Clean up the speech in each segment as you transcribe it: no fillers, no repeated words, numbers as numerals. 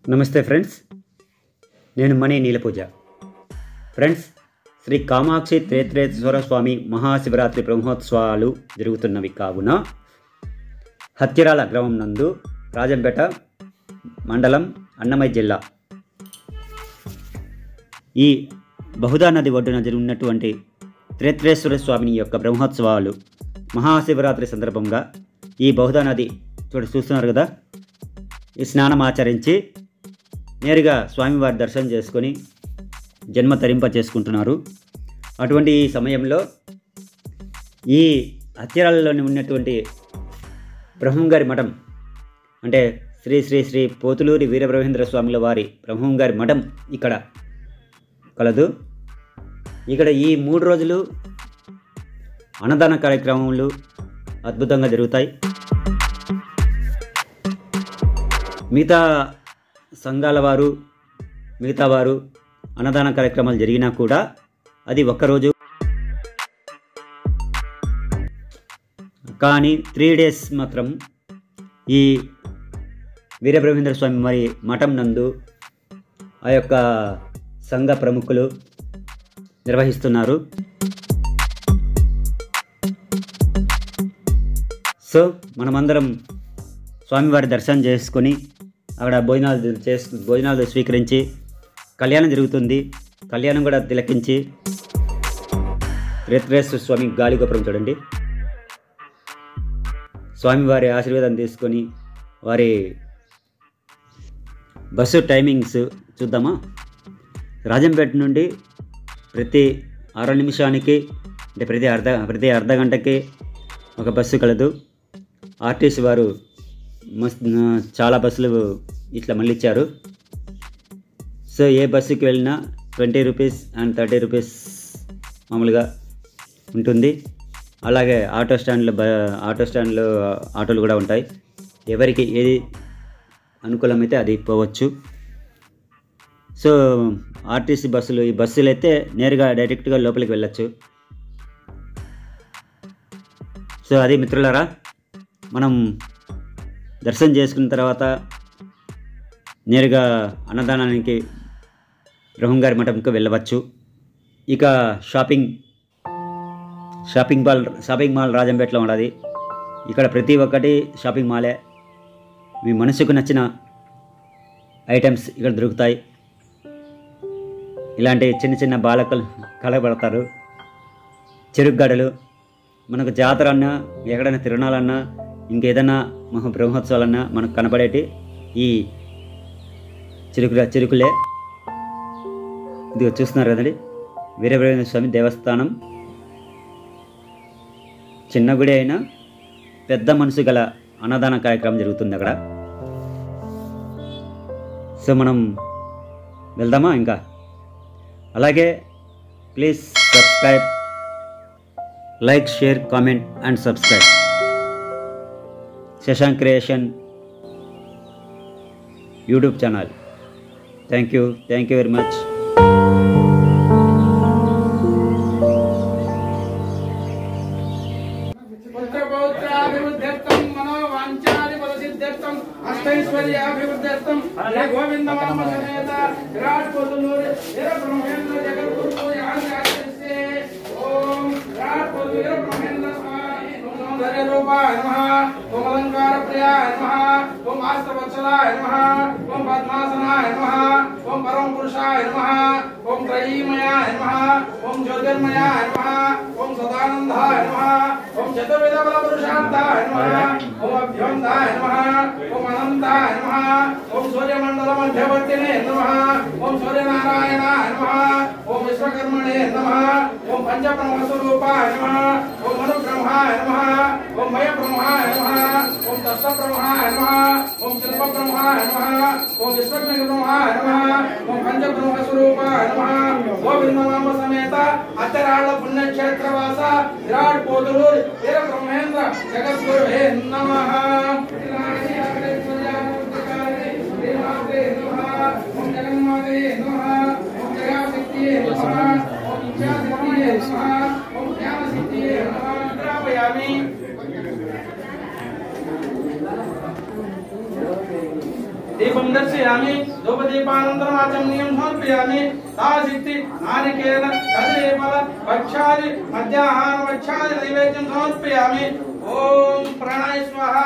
నమస్తే ఫ్రెండ్స్, నేను మణి నీలపూజ. ఫ్రెండ్స్, శ్రీ కామాక్షి త్రేత్రేశ్వర స్వామి మహాశివరాత్రి బ్రహ్మోత్సవాలు జరుగుతున్నవి కావున హత్తిరాల గ్రామం నందు రాజంపేట మండలం అన్నమయ్య జిల్లా ఈ బహుదా నది ఒడ్డున జరిగినటువంటి త్రేత్రేశ్వర స్వామిని యొక్క బ్రహ్మోత్సవాలు మహాశివరాత్రి సందర్భంగా ఈ బహుదా నది చూస్తున్నారు కదా, ఈ స్నానం ఆచరించి నేరుగా స్వామివారి దర్శనం చేసుకొని జన్మ తరింప చేసుకుంటున్నారు. అటువంటి ఈ సమయంలో ఈ హత్తిరాలలోని ఉన్నటువంటి బ్రహ్మంగారి మఠం అంటే శ్రీ శ్రీ శ్రీ పోతులూరి వీరబ్రహ్మేంద్ర స్వాముల వారి బ్రహ్మంగారి మఠం ఇక్కడ కలదు. ఇక్కడ ఈ 3 రోజులు అన్నదాన కార్యక్రమాలు అద్భుతంగా జరుగుతాయి. మిగతా సంఘాల వారు మిగతా వారు అన్నదాన కార్యక్రమాలు జరిగినా కూడా అది ఒక్కరోజు, కానీ 3 days మాత్రం ఈ వీరబ్రహ్మేంద్ర స్వామి మరి మఠం నందు ఆ యొక్క సంఘ ప్రముఖులు నిర్వహిస్తున్నారు. సో మనమందరం స్వామివారి దర్శనం చేసుకొని అక్కడ భోజనాలు స్వీకరించి కళ్యాణం జరుగుతుంది. కళ్యాణం కూడా తిలకించి త్రేత్రేశ్వర స్వామి గాలిగోపురం చూడండి, స్వామివారి ఆశీర్వాదం తీసుకొని వారి బస్సు టైమింగ్స్ చూద్దామా. రాజంపేట నుండి ప్రతి 6 నిమిషానికి అంటే ప్రతి అర్ధ గంటకి ఒక బస్సు కలదు. ఆర్టీసీ వారు చాలా బస్సులు ఇట్లా మళ్ళీ ఇచ్చారు. సో ఏ బస్సుకి వెళ్ళినా 20 రూపీస్ అండ్ 30 రూపీస్ మామూలుగా ఉంటుంది. అలాగే ఆటో స్టాండ్లో ఆటోలు కూడా ఉంటాయి. ఎవరికి ఏది అనుకూలమైతే అది పోవచ్చు. సో ఆర్టీసీ బస్సులు, ఈ బస్సులు అయితే నేరుగా డైరెక్ట్గా లోపలికి వెళ్ళచ్చు. సో అది మిత్రులారా, మనం దర్శనం చేసుకున్న తర్వాత నేరుగా అన్నదానానికి బ్రహ్మంగారి మఠంకు వెళ్ళవచ్చు. ఇక షాపింగ్ మాల్ రాజంపేటలో ఉన్నది. ఇక్కడ ప్రతి ఒక్కటి షాపింగ్ మాలే. మీ మనసుకు నచ్చిన ఐటమ్స్ ఇక్కడ దొరుకుతాయి. ఇలాంటి చిన్న చిన్న బాలకలు కలబడతారు. చెరుకుగడలు, మనకు జాతర అన్నా ఎక్కడైనా తిరణాలన్నా ఇంకేదైనా బ్రహ్మోత్సవాలన్నా మనకు కనపడేటి ఈ చెరుకులే. ఇది చూస్తున్నారు కదండి, వీరబ్రహ్మేంద్ర స్వామి దేవస్థానం. చిన్న గుడి అయినా పెద్ద మనసు గల అన్నదాన కార్యక్రమం జరుగుతుంది అక్కడ. సో మనం వెళ్దామా ఇంకా. అలాగే please subscribe, like, share, comment and subscribe Shashank creation YouTube channel. Thank you very much. ओम अलंकार प्रियाय नमः, ओम आस्तवत्सलाय नमः, ओम पद्मासनाय नमः, ओम परम पुरुषाय नमः, ओम त्रयीमयाय नमः, ओम ज्योतिर्मयाय नमः, ओम सदानंदाय नमः, ओम चतुर्विध बल पुरुषार्थाय नमः, ओम अभ्यंताय नमः, ओम अनंताय नमः, ओम सूर्यमंडल मध्यवर्तिने नमः, ओम सूर्यनारायणाय नमः, ओम विश्वकर्मणे नमः, ओम पंचब्रह्म स्वरूपाय नमः, ओम मनुब्रह्माय नमः, ओम मय ब्रह्माय नमः, ओम दत्त ब्रह्माय नमः, ओम शिल्प ब्रह्माय नमः, ओम विश्वज्ञ ब्रह्माय नमः, ओम पंच ब्रह्म स्वरूपाय नमः. गोविंद नाम समेत हत्तिराल पुण्यक्षेत्रवास विराट पोतुलूर वीर ब्रह्मेंद्र जगद्गुरुवे नमः. ओम जगन्माते नमः, ओम जयाशक्तिये नमः, ओम इच्छाशक्तिये नमः, ओम ज्ञानशक्तिये नमः. द्रावयामि. दीपं दर्शयामि धूपदीपानन्तरम् आचमनीयं समर्पयामि तासिद्धि नारिकेल कदलीफल भक्षादि मध्याह्न भक्षादि नैवेद्यं समर्पयामि ओम प्राणाय स्वाहा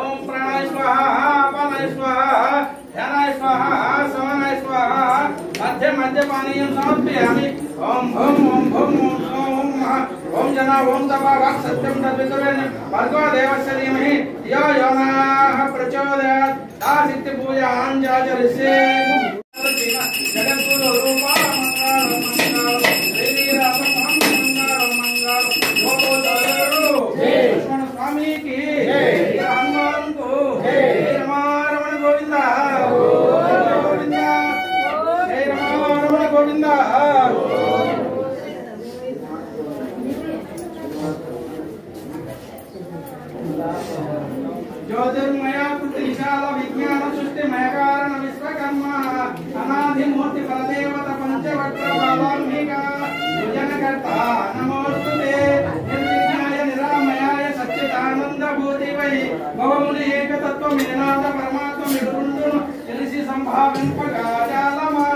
ओम प्राणाय स्वाहा अपानाय स्वाहा ध्यानाय स्वाहा समानाय स्वाहा मध्य मध्य पानीयं समर्पयामि ओम भूम ओम भूम ओम ओम जना ओम तपा वाक् सत्यं तद्वितुरेण भर्गो देवस्य धीमहि यो यो नः प्रचोदयात् तासिद्धि पूजां जाचरिष्ये जगद्गुरु रूपा मंगल देवी राम मंगल लक्ष्मण स्वामी की हनुमान को रमण गोविंदा गोविंदा जय रमण गोविंदा ज्योतिर्मया विशाल विज्ञान सृष्टि मय कारण विश्वकर्मा अनादि मूर्ति परदेवत पंचवक्र बालाम्बिका भुजनकर्ता नमोस्तुते निर्विघ्नाय निरामयाय सच्चिदानंद भूतिवै भवमुनि एक तत्व निनाद परमात्म निर्गुणुन తెలిసి సంభావింపగాజాలమా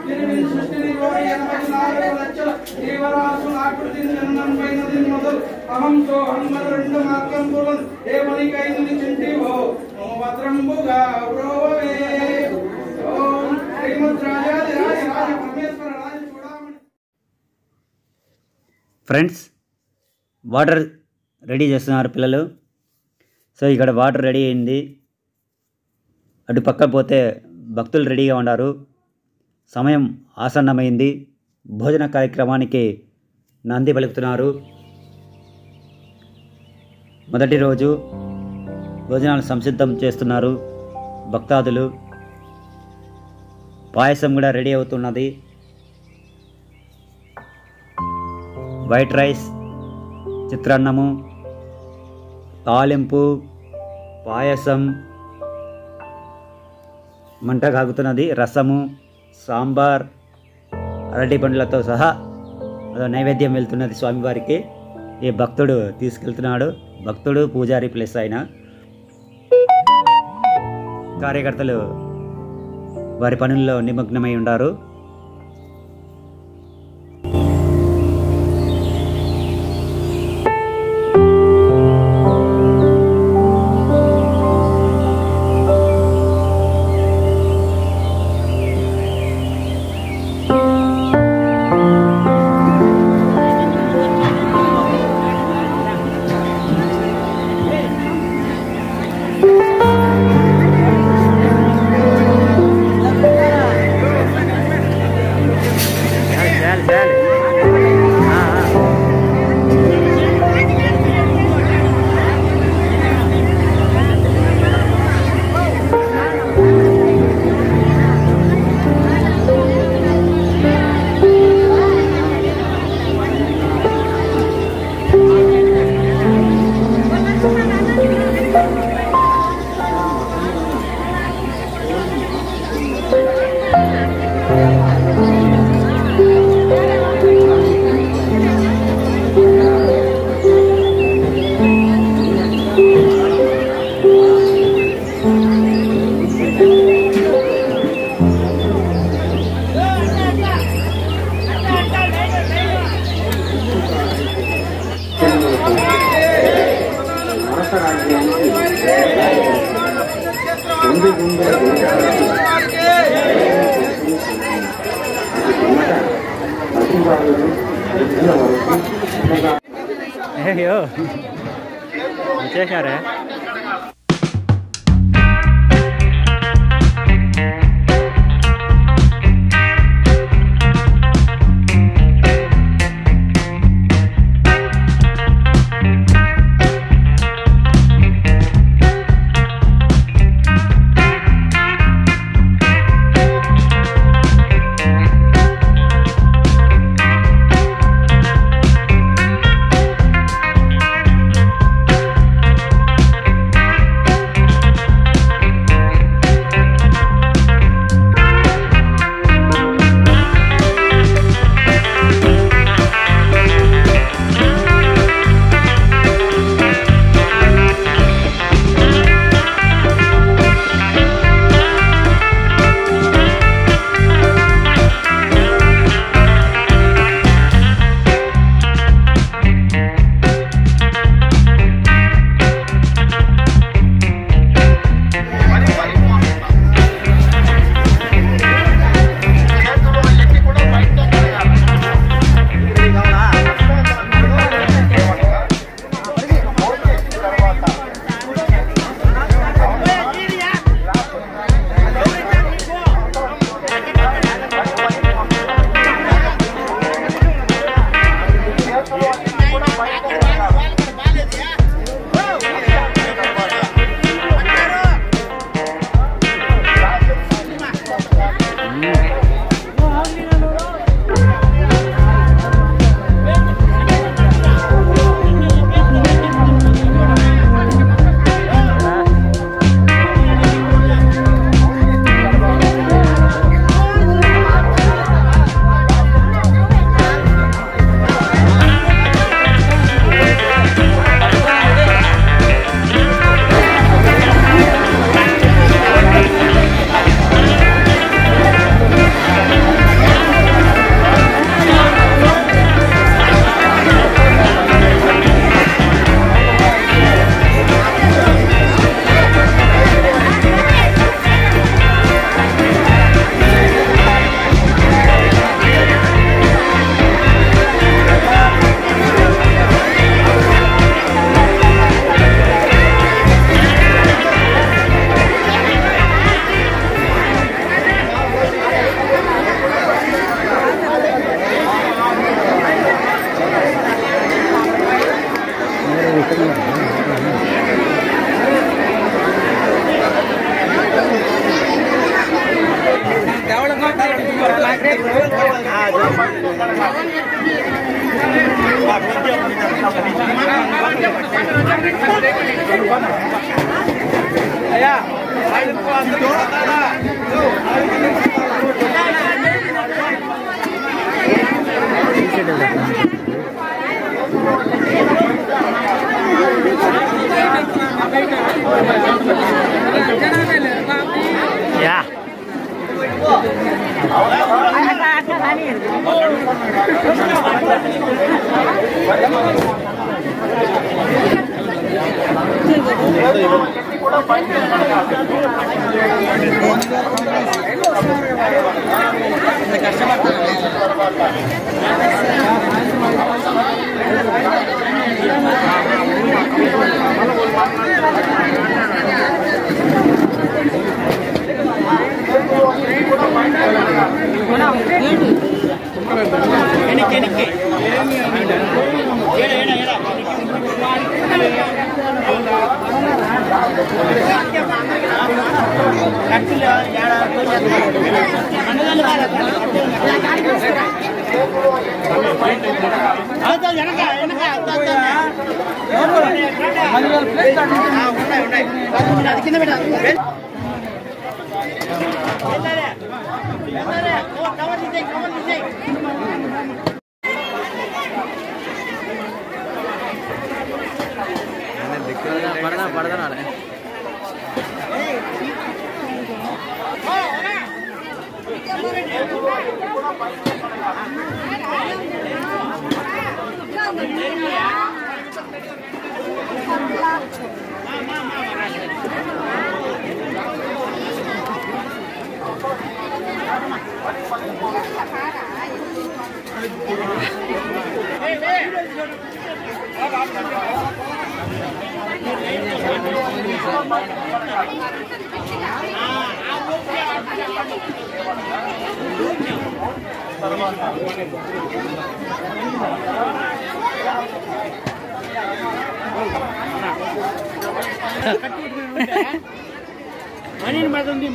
నిర్విన్ సృష్టి నిరోధయన వచనాలు లక్షల జీవరాశుల ఆకృతిని జన్మంపైనది మొదలు అహం సోహం రెండు మార్గంబులు ఏమనికైంది చింటివో భద్రంబుగా బ్రోవే ఓం శ్రీమద్రాజాదిరాజ రాజ పరమేశ్వర రాజ చూడమని. ఫ్రెండ్స్, వాటర్ రెడీ చేస్తున్నారు పిల్లలు. సో ఇక్కడ వాటర్ రెడీ అయింది. అటు పక్క పోతే భక్తులు రెడీగా ఉన్నారు. సమయం ఆసన్నమైంది. భోజన కార్యక్రమానికి నాంది పలుకుతున్నారు. మొదటి రోజు భోజనాలు సంసిద్ధం చేస్తున్నారు భక్తాదులు. పాయసం కూడా రెడీ అవుతున్నది. వైట్ రైస్, చిత్రాన్నము, తాలింపు, పాయసం, మంట కాగుతున్నది, రసము, సాంబార్, అరటి పండ్లతో సహా అదో నైవేద్యం వెళ్తున్నది స్వామివారికి. ఈ భక్తుడు తీసుకెళ్తున్నాడు. భక్తుడు పూజారి ప్లస్ ఆయన. కార్యకర్తలు వారి పనుల్లో నిమగ్నమై ఉన్నారు. అయ్యో చేశారా?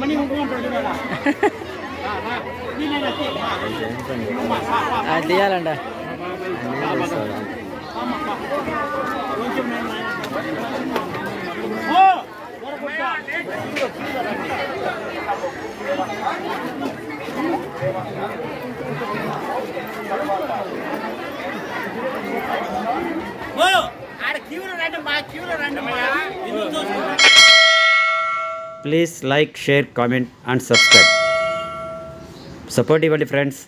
మనీ అది తీయాలంట. Please like, share, comment and subscribe. Support ఇవ్వండి ఫ్రెండ్స్.